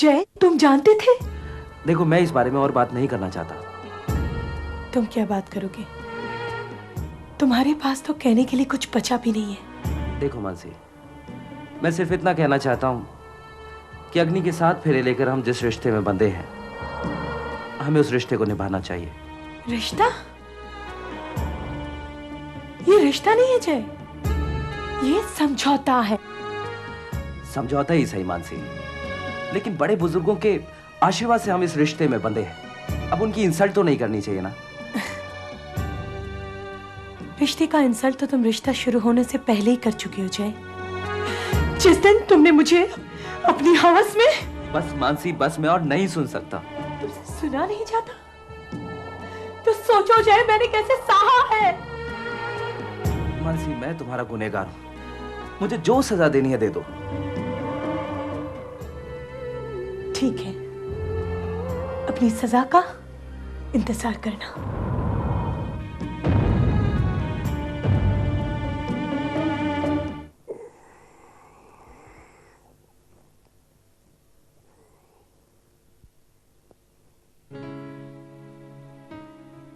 जय, तुम जानते थे? देखो, मैं इस बारे में और बात नहीं करना चाहता। तुम क्या बात करोगे? तुम्हारे पास तो कहने के लिए कुछ बचा भी नहीं है। देखो मानसी, मैं सिर्फ इतना कहना चाहता हूँ कि अग्नि के साथ फेरे लेकर हम जिस रिश्ते में बंधे हैं, हमें उस रिश्ते को निभाना चाहिए। रिश्ता? ये रिश्ता नहीं है जय, ये समझौता है। समझौता ही सही मानसी, लेकिन बड़े बुजुर्गों के आशीर्वाद से हम इस रिश्ते में बंधे हैं। अब उनकी इंसल्ट तो नहीं करनी चाहिए ना। रिश्ते का इंसल्ट तो तुम रिश्ता शुरू होने से पहले ही कर चुके हो जय। जिस दिन तुमने मुझे अपनी हवस में। बस मानसी, बस, मैं और नहीं सुन सकता। तुमसे सुना नहीं जाता तो सोचो जय, मैंने कैसे सहा है। मानसी, मैं तुम्हारा गुनहगार हूं, मुझे जो सजा देनी है दे दो। ठीक है, अपनी सजा का इंतजार करना।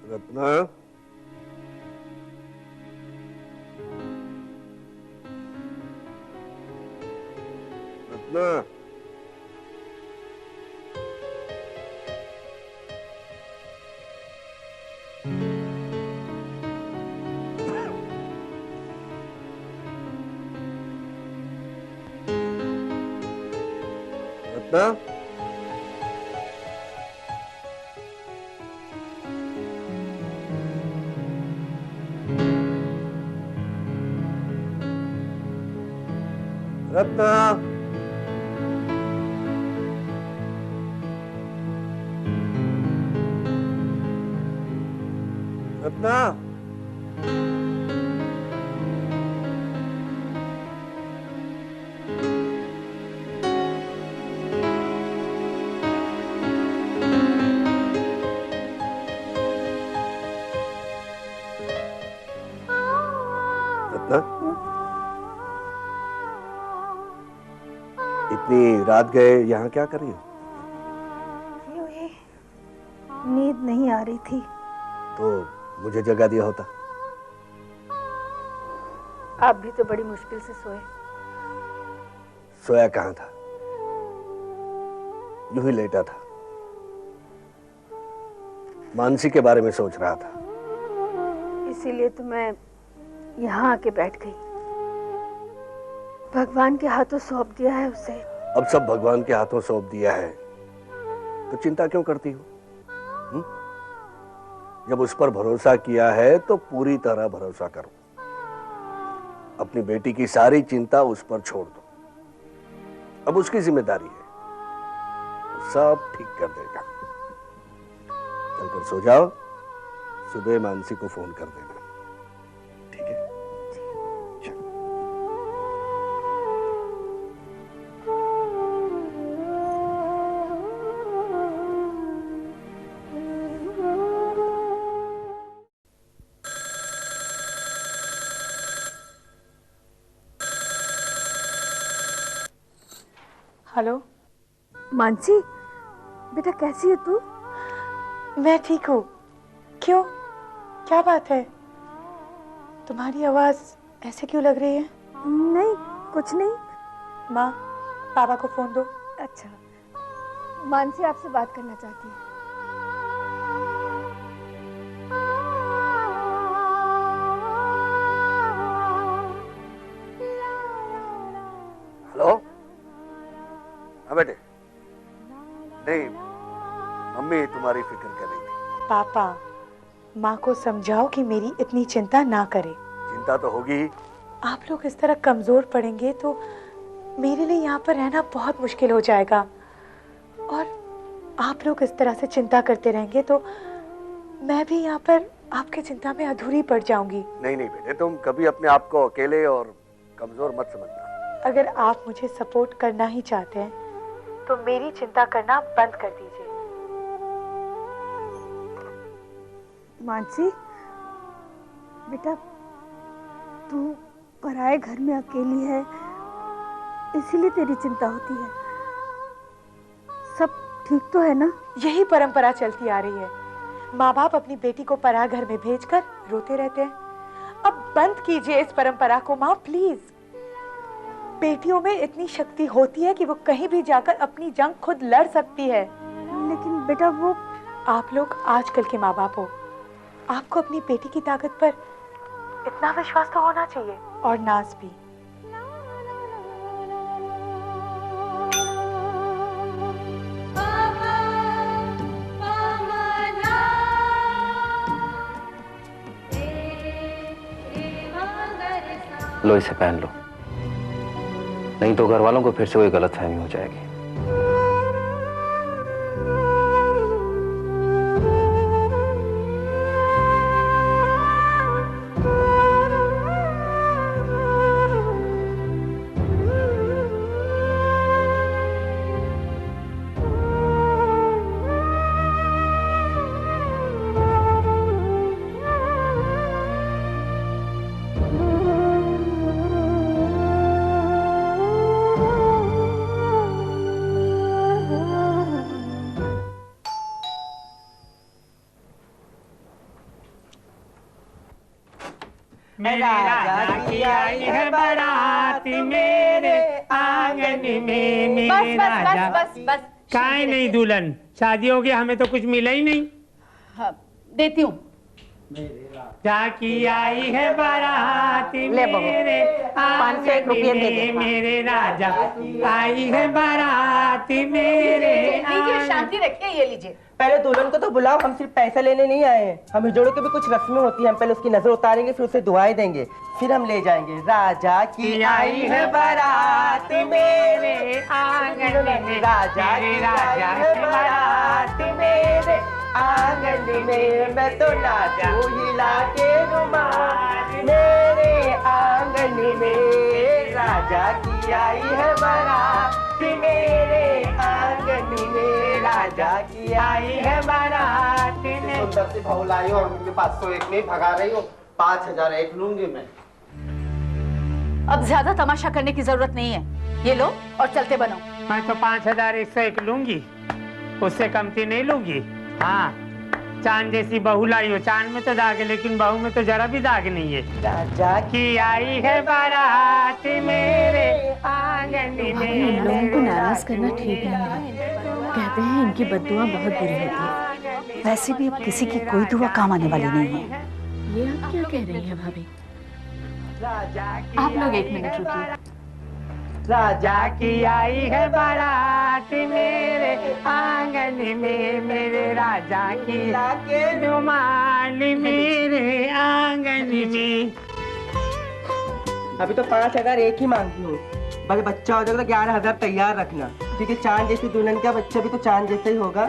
रत्ना, रत्ना, रत्ना, रत्ना, रत्ना, रत्ना, इतनी रात गए यहाँ क्या कर रही हो? यूं ही नींद नहीं आ रही थी। तो मुझे जगा दिया होता। आप भी तो बड़ी मुश्किल से सोए। सोया कहाँ था, यूं ही लेटा था, मानसी के बारे में सोच रहा था। इसीलिए तो मैं यहाँ आके बैठ गई। भगवान के हाथों सौंप दिया है उसे। अब सब भगवान के हाथों सौंप दिया है तो चिंता क्यों करती हो? जब उस पर भरोसा किया है तो पूरी तरह भरोसा करो। अपनी बेटी की सारी चिंता उस पर छोड़ दो। अब उसकी जिम्मेदारी है, वो सब ठीक कर देगा। चलकर सो जाओ, सुबह मानसी को फोन कर देना, ठीक है? हेलो मानसी, बेटा कैसी है तू? मैं ठीक हूँ। क्यों, क्या बात है? तुम्हारी आवाज ऐसे क्यों लग रही है? नहीं, कुछ नहीं। माँ, पापा को फोन दो। अच्छा, मानसी आपसे बात करना चाहती है। हेलो, हाँ बेटे। नहीं, मम्मी तुम्हारी फिक्र कर रही थी। पापा, माँ को समझाओ कि मेरी इतनी चिंता ना करे। चिंता तो होगी ही। आप लोग इस तरह कमजोर पड़ेंगे तो मेरे लिए यहाँ पर रहना बहुत मुश्किल हो जाएगा, और आप लोग इस तरह से चिंता करते रहेंगे तो मैं भी यहाँ पर आपकी चिंता में अधूरी पड़ जाऊंगी। नहीं नहीं बेटे, तुम कभी अपने आप को अकेले और कमजोर मत समझना। अगर आप मुझे सपोर्ट करना ही चाहते हैं तो मेरी चिंता करना बंद कर दीजिए। मानसी, बेटा तू पराए घर में अकेली है, इसीलिए तेरी चिंता होती है। सब ठीक तो है ना? यही परंपरा चलती आ रही है। माँ बाप अपनी बेटी को पराया घर में भेजकर रोते रहते हैं। अब बंद कीजिए इस परंपरा को माँ, प्लीज। बेटियों में इतनी शक्ति होती है कि वो कहीं भी जाकर अपनी जंग खुद लड़ सकती है। लेकिन बेटा वो, आप लोग आजकल के माँ बाप हो, आपको अपनी बेटी की ताकत पर इतना विश्वास तो होना चाहिए, और नाज भी। लो इसे पहन लो, नहीं तो घर वालों को फिर से कोई गलतफहमी हो जाएगी। मेरे राजा की आई है बारात मेरे आंगन में, मेरे राजा। बस काहे नहीं दुल्हन, शादी हो गई, हमें तो कुछ मिला ही नहीं। हाँ, देती हूँ। राजा की आई है बारात मेरे आंगन में, मेरे राजा आई है बारात मेरे। लीजिए, शांति रखिए, ये लीजिए। पहले दुल्हन को तो बुलाओ, हम सिर्फ पैसा लेने नहीं आए हैं। हम हिजोड़ों की भी कुछ रस्में होती हैं, हम पहले उसकी नजर उतारेंगे, फिर उसे दुआएं देंगे, फिर हम ले जाएंगे। राजा की आई है बारात मेरे आंगन में, राजा की आई है बारात मेरे आंगन में, मैं तो नाचूं हिला के रुमाल मेरे आंगन में। राजा की आई है बारात मेरे आंगन में, राजा की आई है बारात में। सुंदर सी बहू लाई हो और मुझे 501 में भगा रही हो। 5001 लूंगी मैं। अब ज्यादा तमाशा करने की जरूरत नहीं है, ये लो और चलते बनो। मैं तो 5101 लूंगी, उससे कमती नहीं लूंगी। हाँ, चांद जैसी बहू लाई हो, चांद में तो दाग है लेकिन बहू में तो जरा भी दाग नहीं है। राजा की आई है बारात मेरे आंगन में। इन लोगों को नाराज करना ठीक नहीं है। कहते हैं इनकी बद्दुआ बहुत बुरी होती है। वैसे भी अब किसी की कोई दुआ काम आने वाली नहीं है। ये आप क्या कह रही हैं भाभी? आप लोग 1 मिनट रुकिए। राजा की आई है बारात मेरे आंगन में, मेरे राजा की रुमाल मेरे आंगन में। अभी तो 5001 ही मांगती हूँ, बस बच्चा हो जाएगा तो 11000 तैयार रखना, क्योंकि चांद जैसी दुल्हन का बच्चा भी तो चांद जैसे ही होगा।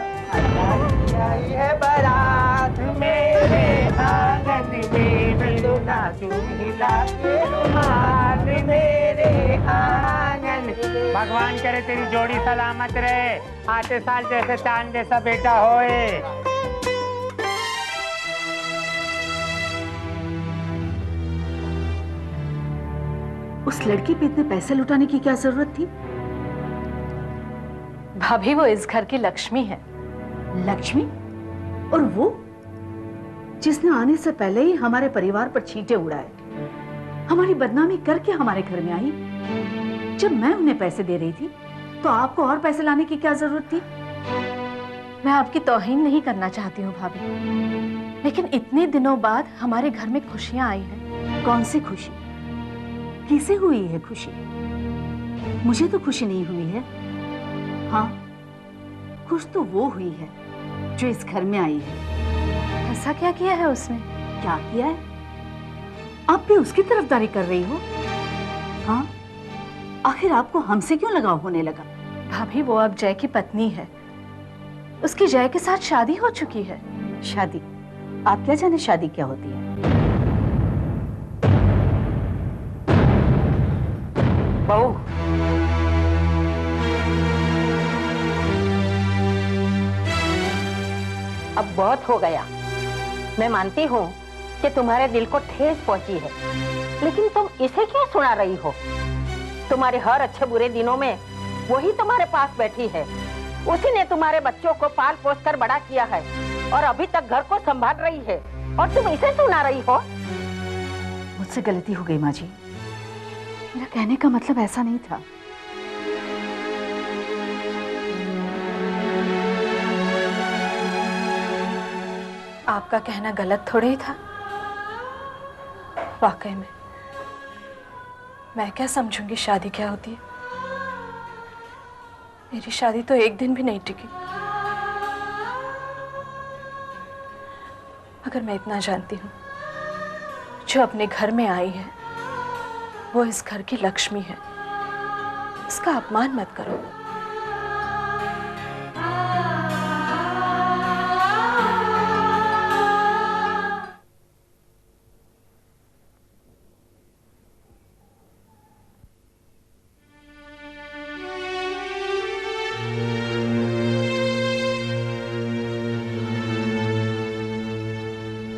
आई है बारात मेरे आंगन में, मैं तो नाचूं हिला के रुमाल मेरे आंगन। भगवान करे तेरी जोड़ी सलामत रहे, आते साल जैसे चांद जैसा बेटा होए। उस लड़की पे इतने पैसे लुटाने की क्या जरूरत थी? भाभी, वो इस घर की लक्ष्मी है। लक्ष्मी? और वो जिसने आने से पहले ही हमारे परिवार पर छींटे उड़ाए, हमारी बदनामी करके हमारे घर में आई। जब मैं उन्हें पैसे दे रही थी तो आपको और पैसे लाने की क्या जरूरत थी? मैं आपकी तौहीन नहीं करना चाहती हूँ भाभी, लेकिन इतने दिनों बाद हमारे घर में खुशियाँ आई हैं। कौन सी खुशी? किसे हुई है खुशी? मुझे तो खुशी नहीं हुई है। हाँ, खुश तो वो हुई है जो इस घर में आई है। ऐसा क्या किया है उसने? क्या किया है? आप भी उसकी तरफदारी कर रही हो? हाँ, आखिर आपको हमसे क्यों लगाव होने लगा? भाभी, वो अब जय की पत्नी है, उसकी जय के साथ शादी हो चुकी है। शादी? आप क्या जाने शादी क्या होती है? बहू, अब बहुत हो गया। मैं मानती हूँ कि तुम्हारे दिल को ठेस पहुंची है, लेकिन तुम इसे क्यों सुना रही हो? तुम्हारे हर अच्छे बुरे दिनों में वही तुम्हारे पास बैठी है, उसी ने तुम्हारे बच्चों को पाल पोस कर बड़ा किया है और अभी तक घर को संभाल रही है और तुम इसे सुना रही हो। मुझसे गलती हो गई माँ जी, मेरा कहने का मतलब ऐसा नहीं था। आपका कहना गलत थोड़े ही था। वाकई में मैं क्या समझूंगी शादी क्या होती है। मेरी शादी तो एक दिन भी नहीं टिकी। मगर मैं इतना जानती हूँ, जो अपने घर में आई है वो इस घर की लक्ष्मी है। इसका अपमान मत करो।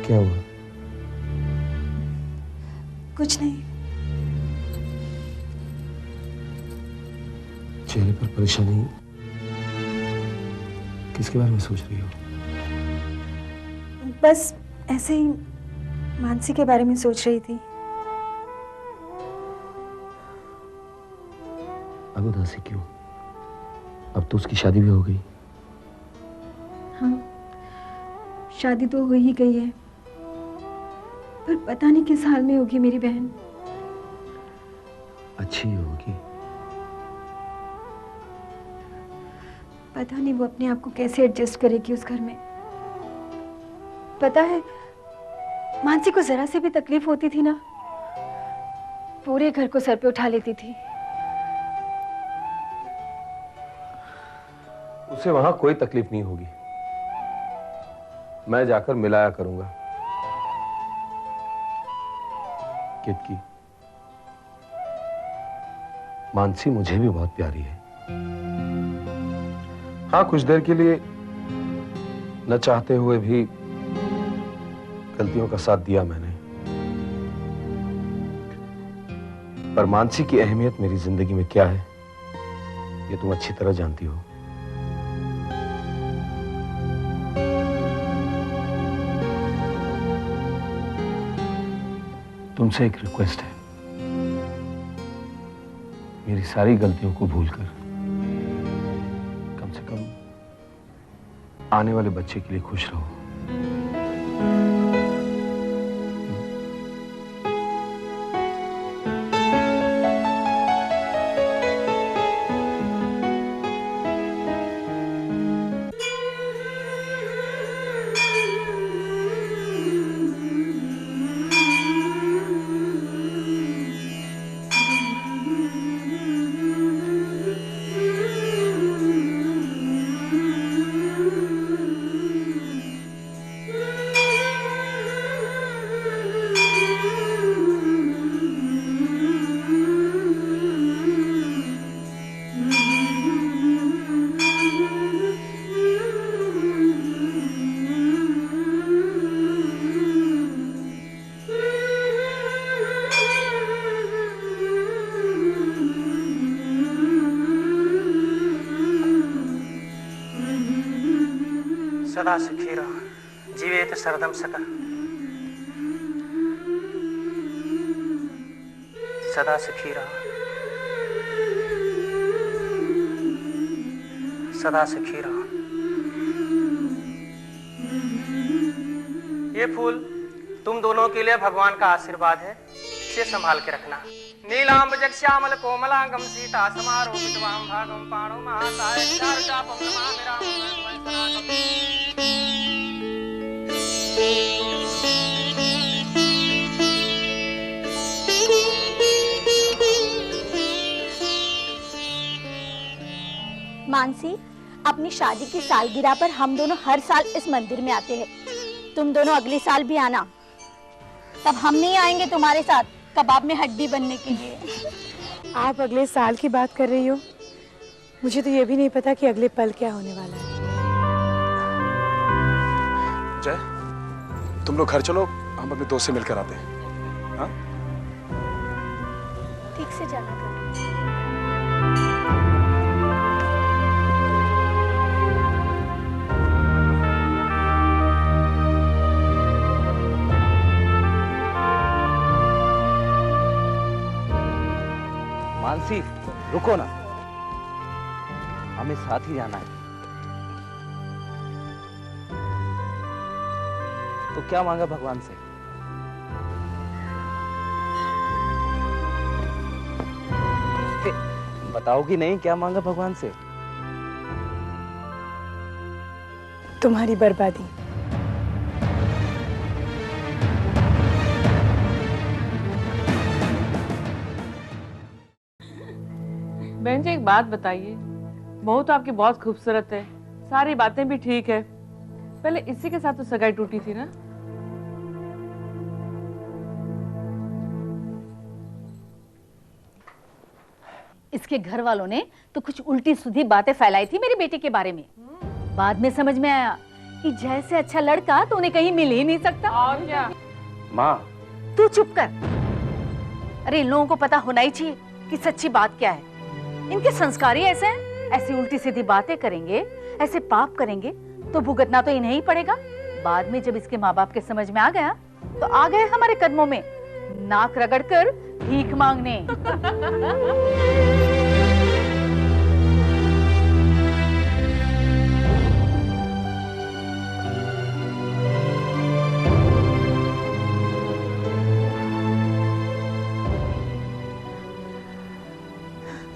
क्या हुआ? कुछ नहीं। चेहरे पर परेशानी, किसके बारे में सोच रही हो? बस ऐसे ही मानसी के बारे में सोच रही थी। अब उदासी क्यों? अब तो उसकी शादी भी हो गई। हाँ, शादी तो हो ही गई है, पर पता नहीं किस हाल में होगी मेरी बहन। अच्छी होगी। पता नहीं वो अपने आप को कैसे एडजस्ट करेगी उस घर में। पता है, मानसी को जरा से भी तकलीफ होती थी ना, पूरे घर को सर पे उठा लेती थी। उसे वहां कोई तकलीफ नहीं होगी। मैं जाकर मिलाया करूंगा। कितकी, मानसी मुझे भी बहुत प्यारी है। हाँ, कुछ देर के लिए न चाहते हुए भी गलतियों का साथ दिया मैंने, पर मानसी की अहमियत मेरी जिंदगी में क्या है ये तुम अच्छी तरह जानती हो। तुमसे एक रिक्वेस्ट है, मेरी सारी गलतियों को भूलकर कम से कम आने वाले बच्चे के लिए खुश रहो। सदा सुखी रहो, जीवेत शरदम सका। सदा सुखी रहो, सदा सुखी रहो। ये फूल तुम दोनों के लिए भगवान का आशीर्वाद है, इसे संभाल के रखना। नीलांब जगश्यामल कोमलांगम सीता समारोपितवाम भागम पाणो महासाय चारुचापम नमामि रामं वंशनाथम्। मानसी, अपनी शादी की सालगिरह पर हम दोनों हर साल इस मंदिर में आते हैं। तुम दोनों अगले साल भी आना। तब हम नहीं आएंगे तुम्हारे साथ कबाब में हड्डी बनने के लिए। आप अगले साल की बात कर रही हो? मुझे तो ये भी नहीं पता कि अगले पल क्या होने वाला है। जय, तुम लोग घर चलो, हम अपने दोस्त से मिलकर आते हैं। हाँ? ठीक से जाना। मानसी रुको ना, हमें साथ ही जाना है। तो क्या मांगा भगवान से? बताओगी नहीं क्या मांगा भगवान से? तुम्हारी बर्बादी। बहन जी एक बात बताइए, बहू तो आपकी बहुत खूबसूरत है, सारी बातें भी ठीक है, पहले इसी के साथ तो सगाई टूटी थी ना? इसके घर वालों ने तो कुछ उल्टी सीधी बातें फैलाई थी मेरी बेटी के बारे में। बाद में समझ में आया कि जैसे अच्छा लड़का तो उन्हें कहीं मिल ही नहीं सकता। और क्या? माँ तू चुप कर। अरे इन लोगों को पता होना ही चाहिए कि सच्ची बात क्या है। इनके संस्कार ही ऐसे हैं, ऐसी उल्टी सीधी बातें करेंगे, ऐसे पाप करेंगे तो भुगतना तो इन्हें ही पड़ेगा। बाद में जब इसके माँ बाप के समझ में आ गया तो आ गए हमारे कदमों में नाक रगड़कर भीख मांगने।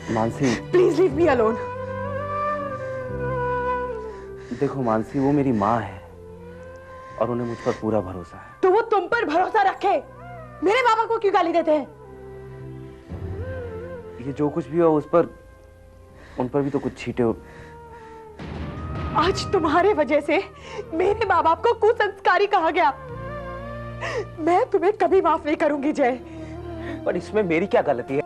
Mansi please leave me alone. देखो मानसी, वो मेरी माँ है और उन्हें मुझ पर पूरा भरोसा है। तो वो तुम पर भरोसा रखे, मेरे बाबा को क्यों गाली देते हैं? ये जो कुछ भी हो उस पर, उन पर भी तो कुछ छींटे हो। आज तुम्हारे वजह से मेरे माँ बाप को कुसंस्कारी कहा गया। मैं तुम्हें कभी माफ नहीं करूंगी जय। पर इसमें मेरी क्या गलती है?